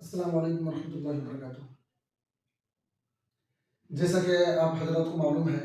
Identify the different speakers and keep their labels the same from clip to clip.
Speaker 1: अस्सलाम वालेकुम वरहमतुल्लाहि वबरकातुहू। जैसा कि आप हज़रात को मालूम है,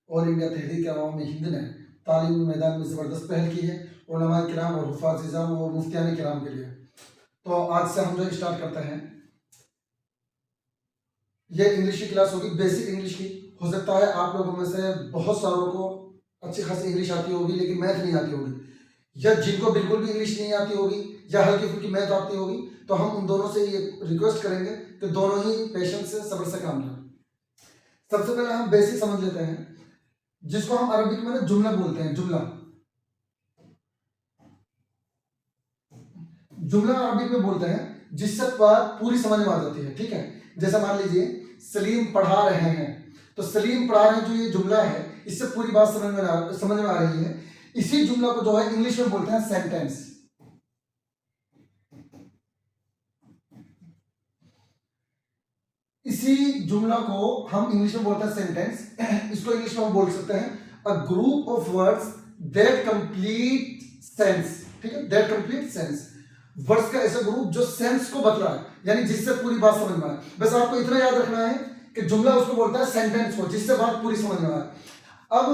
Speaker 1: ऑल इंडिया तहरीक अवाम हिंद ने तालीम मैदान में ज़बरदस्त पहल की है उलमाए किराम और हुफ़ाज़ निज़ाम और मुफ्तियान किराम के लिए। तो आज से हम जो स्टार्ट करते हैं, ये इंग्लिश की क्लास होगी, बेसिक इंग्लिश की। हो सकता है आप लोगों में से बहुत सारों को अच्छी खासी इंग्लिश आती होगी लेकिन मैथ नहीं आती होगी, या जिनको बिल्कुल भी इंग्लिश नहीं आती होगी या हल्की फुल्की मैथ आती होगी, तो हम उन दोनों से ये रिक्वेस्ट करेंगे कि दोनों ही पेशेंस से सब्र से काम लें। सबसे पहले हम बेसिक समझ लेते हैं, जिसको हम अरबिक में ना जुमला बोलते हैं। जुमला जुमला अरबिक में बोलते हैं जिससे बात पूरी समझ में आ जाती है। ठीक है, जैसे मान लीजिए सलीम पढ़ा रहे हैं, तो सलीम पढ़ा रहे हैं जो ये जुमला है, इससे पूरी बात समझ में आ रही है। इसी जुमला को जो है इंग्लिश में बोलते हैं सेंटेंस। इसी जुमला को हम इंग्लिश में बोलते हैं सेंटेंस। इसको इंग्लिश में हम बोल सकते हैं a group of words that complete sense. ठीक है, दैट कंप्लीट सेंस, वर्ड्स का ऐसा ग्रुप जो सेंस को बतला है, यानी जिससे पूरी बात समझ में आए। बस आपको इतना याद रखना है कि जुमला उसको बोलता है सेंटेंस को जिससे बात पूरी समझ में आए। अब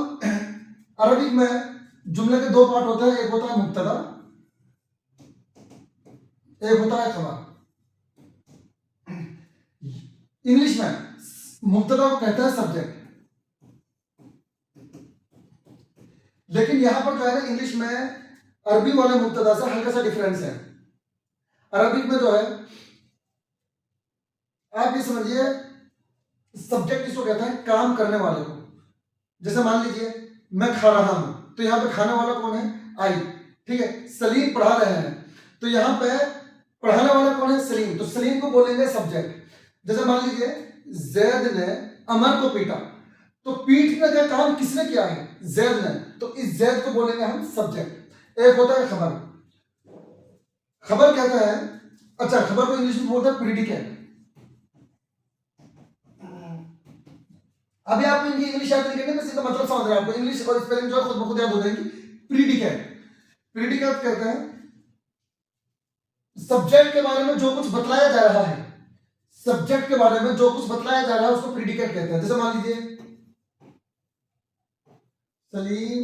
Speaker 1: अरबिक में जुमले के दो पार्ट होते हैं, एक होता है मुब्तदा, एक होता है खबर। इंग्लिश में मुब्तदा को कहते हैं सब्जेक्ट, लेकिन यहां पर जो है ना इंग्लिश में अरबी वाले मुब्तदा से हल्का सा डिफरेंस है। अरबिक में जो है आप ये समझिए सब्जेक्ट इसको कहते हैं काम करने वाले को। जैसे मान लीजिए मैं खा रहा हूं, तो यहां पे खाने वाला कौन है? आई। ठीक है, सलीम पढ़ा रहे हैं, तो यहां पे पढ़ाने वाला कौन है? सलीम। तो सलीम को बोलेंगे सब्जेक्ट। जैसे मान लीजिए जैद ने अमर को पीटा, तो पीटने का काम किसने किया है? जैद ने, तो इस जैद को बोलेंगे हम सब्जेक्ट। एक होता है खबर। खबर कहता है, अच्छा खबर को इंग्लिश में बोलते हैं प्रीडिकेट। अभी आपको इनकी इंग्लिश याद नहीं करनी, बस इसका मतलब समझ रहे हैं। आपको इंग्लिश और स्पेलिंग जो है खुद ब खुद याद हो जाएगी। प्रीडिकेट, प्रीडिकेट कहते हैं सब्जेक्ट के बारे में जो कुछ बतलाया जा रहा है, सब्जेक्ट के बारे में जो कुछ बतलाया जा रहा है उसको प्रीडिकेट कहते हैं। जैसे मान लीजिए सलीम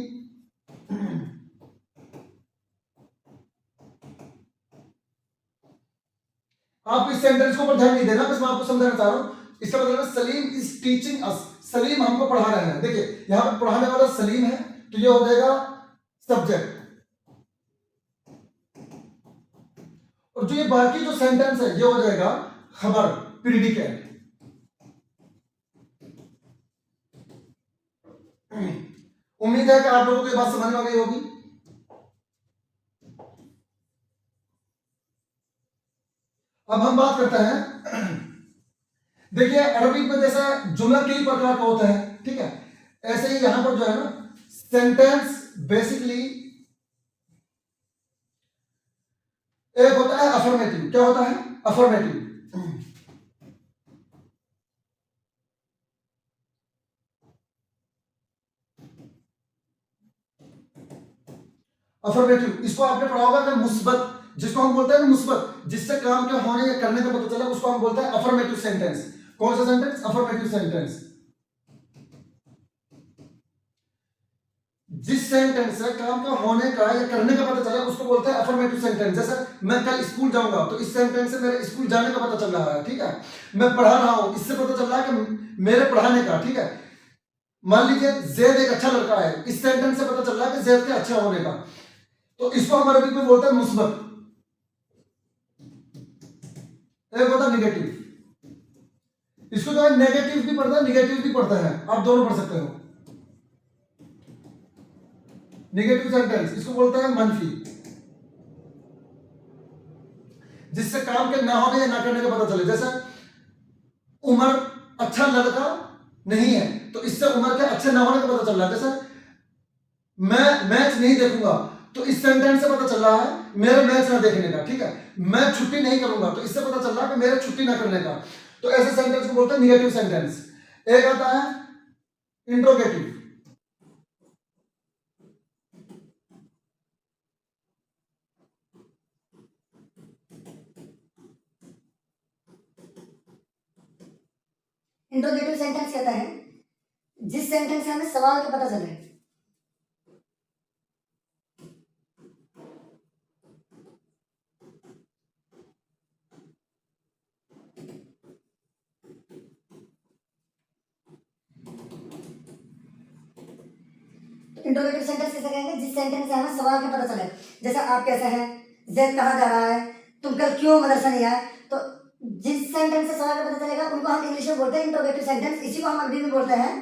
Speaker 1: आप इस सेंटेंस के ऊपर ध्यान नहीं देना, बस मैं आपको समझाना चाह रहा हूं। इसका मतलब है Salim is teaching us, Salim हमको पढ़ा रहे हैं। देखिए यहां पर पढ़ाने वाला सलीम है, तो ये हो जाएगा सब्जेक्ट। और जो ये बाकी जो सेंटेंस है ये हो जाएगा खबर, प्रीडिकेट। उम्मीद है कि आप लोगों को ये बात समझ में आ गई होगी। अब हम बात करते हैं, देखिए अरबिक में जैसा जुमला कई प्रकार का होता है, ठीक है, ऐसे ही यहां पर जो है ना सेंटेंस बेसिकली एक होता है अफर्मेटिव। क्या होता है? अफर्मेटिव। अफर्मेटिव इसको आपने पढ़ा होगा कि मुस्बत, जिसको हम बोलते हैं ना मुस्बत, जिससे काम के होने या करने का पता चला, उसको हम बोलते हैं अफर्मेटिव सेंटेंस। कौन सा सेंटेंस? Affirmative sentence. जिस सेंटेंस से काम का होने का या करने का पता चला उसको बोलते हैं अफर्मेटिव सेंटेंस। जैसे मैं कल स्कूल जाऊंगा, तो इस सेंटेंस से मेरे स्कूल जाने का पता चल रहा है। ठीक है, मैं पढ़ा रहा हूं, इससे पता चल रहा है कि मेरे पढ़ाने का। ठीक है, मान लीजिए जैद एक अच्छा लड़का है, इस सेंटेंस से पता चल रहा है कि जैद के अच्छा होने का, तो इसको हम अरबी में बोलते हैं मुस्बत। एक होता है निगेटिव, इसको जो है नेगेटिव भी पढ़ता है निगेटिव भी पढ़ता है, आप दोनों पढ़ सकते हो। निगेटिव सेंटेंस इसको बोलते हैं मनफी, जिससे काम के ना होने या ना करने का पता चले। जैसे उमर अच्छा लड़का नहीं है, तो इससे उमर के अच्छे ना होने का पता चल रहा है। जैसे मैं मैच नहीं देखूंगा, तो इस सेंटेंस से पता चल रहा है मेरे मैच ना देखने का। ठीक है, मैं छुट्टी नहीं करूंगा, तो इससे पता चल रहा है कि मेरे छुट्टी ना करने का। तो ऐसे सेंटेंस को बोलते हैं निगेटिव सेंटेंस। एक आता है इंट्रोगेटिव,
Speaker 2: इंट्रोगेटिव सेंटेंस कहता है जिस सेंटेंस से हमें सवाल का पता चले। इंट्रोगेटिव सेंटेंस किसे कहेंगे? जिस सेंटेंस से हमें सवाल का पता चले। जैसे आप कैसे हैं, जैद कहाँ जा रहा है, तुम कल क्यों मदरसा नहीं आए। तो जिस सेंटेंस से सवाल का पता चलेगा उनको हम इंग्लिश में बोलते हैं इंट्रोगेटिव सेंटेंस। इसी को हम अरबी में बोलते हैं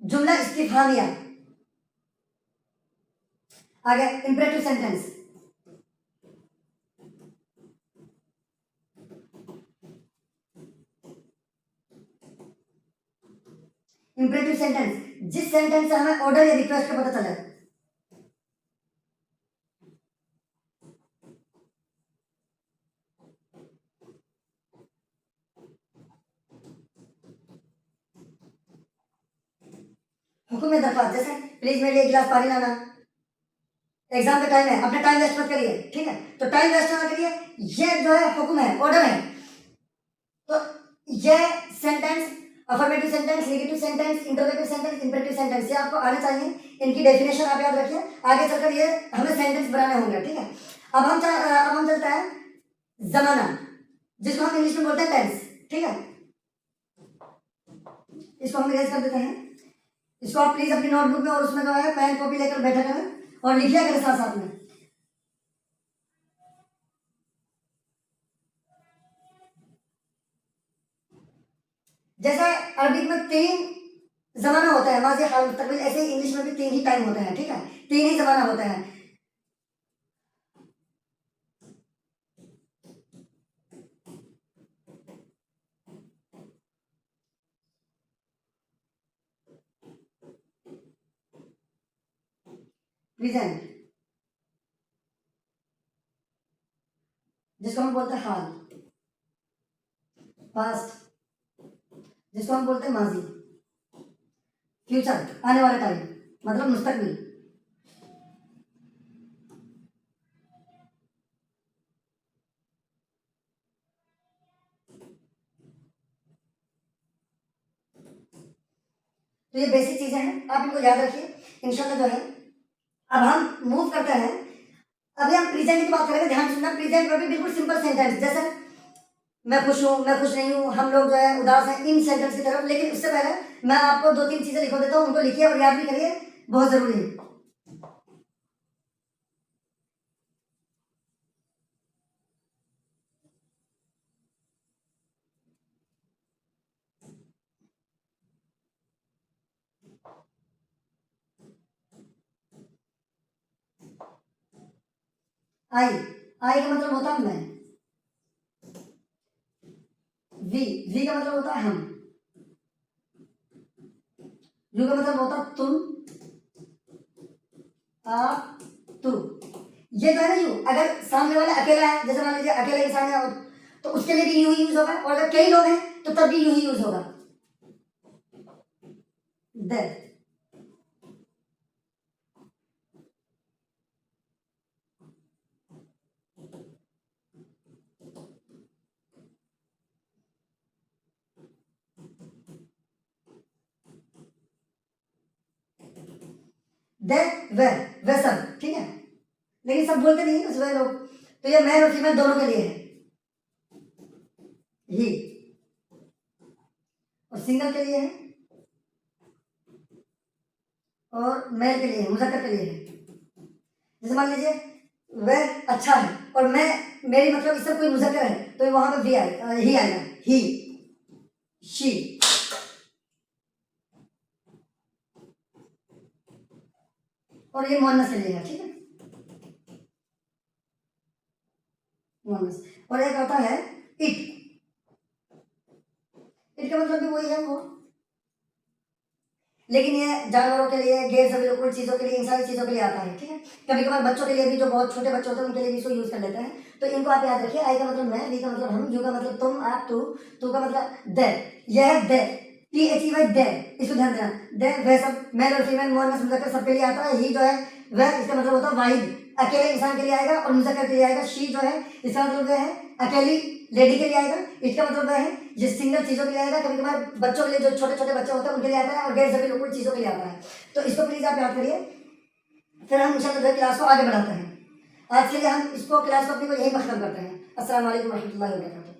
Speaker 2: जुमला इस्तिफहामिया। आगे इंपरेटिव सेंटेंस। इंपरेटिव सेंटेंस जिस सेंटेंस से हमें ऑर्डर या रिक्वेस्ट का पता चले। हुक्म दरख्वास्त, जैसे प्लीज मेरे लिए एक गिलास पानी लाना, एग्जाम का टाइम है, अपना टाइम वेस्ट मत करिए, ठीक है। तो टाइम वेस्ट ना करिए, ये जो है हुक्म है, ऑर्डर है। तो ये sentence affirmative sentence, negative sentence, interrogative sentence, imperative sentence, ये आपको आने चाहिए। इनकी डेफिनेशन आप याद रखिए, आगे चलकर ये हमें सेंटेंस बनाने होंगे, ठीक है। अब हम चलता है जमाना, जिसको हम इंग्लिश में बोलते हैं टेंस, ठीक है। इसको हम इरेज कर देते हैं। इसको आप प्लीज अपनी नोटबुक में और उसमें जो है पेन कॉपी लेकर बैठा करें और लिख लिया करें साथ साथ में। जैसे अरबिक में 3 जमाना होता है, माज़ी, हाल, मुस्तकबिल, ऐसे ही इंग्लिश में भी 3 ही टाइम होते हैं, ठीक है। 3 ही जमाना होता है। प्रेजेंट, जिसको हम बोलते हैं हाल। पास्ट, जिसको हम बोलते हैं माजी। फ्यूचर, आने वाला टाइम, मतलब मुस्तकबिल। तो ये बेसिक चीजें हैं, आप इनको याद रखिए इंशाल्लाह जो है। अब हम मूव करते हैं, अभी हम प्रेजेंट की बात करेंगे, ध्यान सुनना। प्रेजेंट में भी बिल्कुल सिंपल सेंटेंस, जैसे मैं खुश हूँ, मैं खुश नहीं हूँ, हम लोग जो है उदास हैं, इन सेंटेंस की तरफ। लेकिन उससे पहले मैं आपको 2-3 चीजें लिखवा देता हूँ, उनको लिखिए और याद भी करिए, बहुत जरूरी है। आई, आई का मतलब होता है मैं। वी का मतलब होता है हम। यू का मतलब होता है तुम, आप, तू। ये जो है ना यू, अगर सामने वाला अकेला है, जैसे मान लीजिए अकेला इंसान है, तो उसके लिए भी यू ही यूज होगा, और अगर कई लोग हैं तो तब भी यू ही यूज होगा। देयर, वे सब, ठीक है। लेकिन सब बोलते नहीं उस वे लोग, तो ये मैन और फीमेल दोनों के लिए है। ही, और सिंगल के लिए है, और मेल के लिए है, मुज़क्कर के लिए है। जैसे मान लीजिए वह अच्छा है, और मैं, मेरी मतलब इससे कोई मुज़क्कर है, तो वहां पे भी आएगा, ही आएगा, ही, शी। और ये मुअन्नस के लिए है, ठीक है, मुअन्नस। और एक आता है इट, इट का मतलब भी वही है वो, लेकिन ये जानवरों के लिए, गैर सभी चीजों के लिए, इन सारी चीजों के लिए आता है, ठीक है। कभी कभार बच्चों के लिए भी, जो बहुत छोटे बच्चे होते हैं उनके लिए भी इसको यूज कर लेते हैं। तो इनको आप याद रखिए। आई का मतलब मैं, वी का मतलब हम, यू का मतलब तुम, आप, तू का मतलब दे। यह है दे, THEY, दे, इसको ध्यान देना। दे, वह सब, मेल और फीमेल, मुअन्नस, मुज़क्कर सबके लिए आता है। ही जो है वह, इसका मतलब होता है वाहिद, अकेले इंसान के लिए आएगा, और मुज़क्कर के लिए आएगा। शी जो है, इसका मतलब वह है अकेली लेडी के लिए आएगा, इट का मतलब वह है ये सिंगल चीज़ों के लिए आएगा, कभी कभार बच्चों के लिए, जो छोटे छोटे बच्चे होते हैं उनके लिए आता है, और ढेर सारी कुछ चीज़ों के लिए आता है। तो इसको प्लीज़ आप याद करिए, फिर हम इंशाल्लाह क्लास को आगे बढ़ाते हैं। आज के लिए हम इसको क्लास को अपनी को यहीं पर खत्म करते हैं। अस्सलाम वालेकुम रहमतुल्लाहि व बरकातुहू।